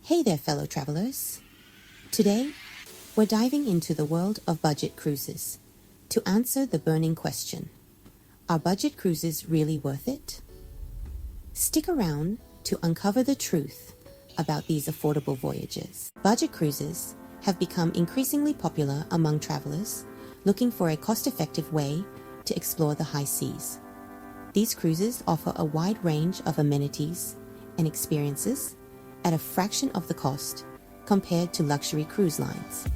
Hey there, fellow travelers. Today, we're diving into the world of budget cruises to answer the burning question: are budget cruises really worth it? Stick around to uncover the truth about these affordable voyages. Budget cruises have become increasingly popular among travelers looking for a cost-effective way to explore the high seas. These cruises offer a wide range of amenities and experiences at a fraction of the cost compared to luxury cruise lines.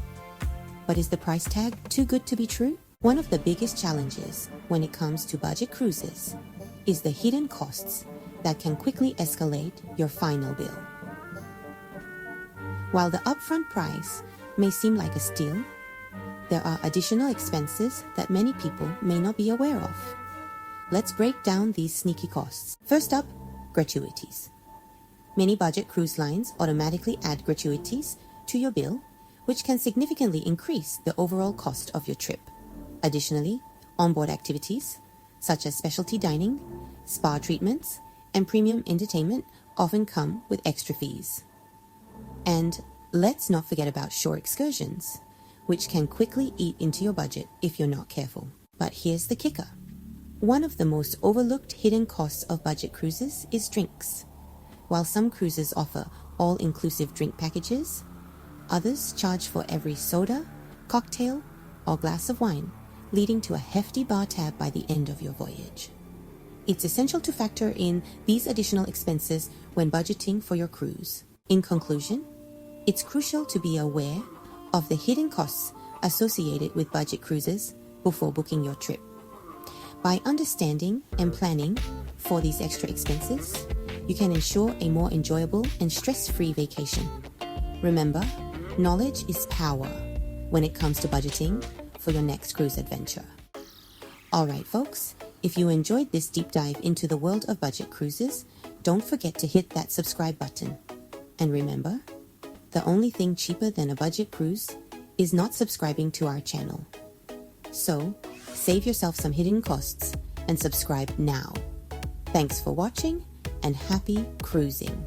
But is the price tag too good to be true? One of the biggest challenges when it comes to budget cruises is the hidden costs that can quickly escalate your final bill. While the upfront price may seem like a steal, there are additional expenses that many people may not be aware of. Let's break down these sneaky costs. First up, gratuities. Many budget cruise lines automatically add gratuities to your bill, which can significantly increase the overall cost of your trip. Additionally, onboard activities, such as specialty dining, spa treatments, and premium entertainment often come with extra fees. And let's not forget about shore excursions, which can quickly eat into your budget if you're not careful. But here's the kicker. One of the most overlooked hidden costs of budget cruises is drinks. While some cruises offer all-inclusive drink packages, others charge for every soda, cocktail, or glass of wine, leading to a hefty bar tab by the end of your voyage. It's essential to factor in these additional expenses when budgeting for your cruise. In conclusion, it's crucial to be aware of the hidden costs associated with budget cruises before booking your trip. By understanding and planning for these extra expenses, you can ensure a more enjoyable and stress-free vacation. Remember, knowledge is power when it comes to budgeting for your next cruise adventure. Alright folks, if you enjoyed this deep dive into the world of budget cruises, don't forget to hit that subscribe button. And remember, the only thing cheaper than a budget cruise is not subscribing to our channel. So, save yourself some hidden costs and subscribe now. Thanks for watching and happy cruising.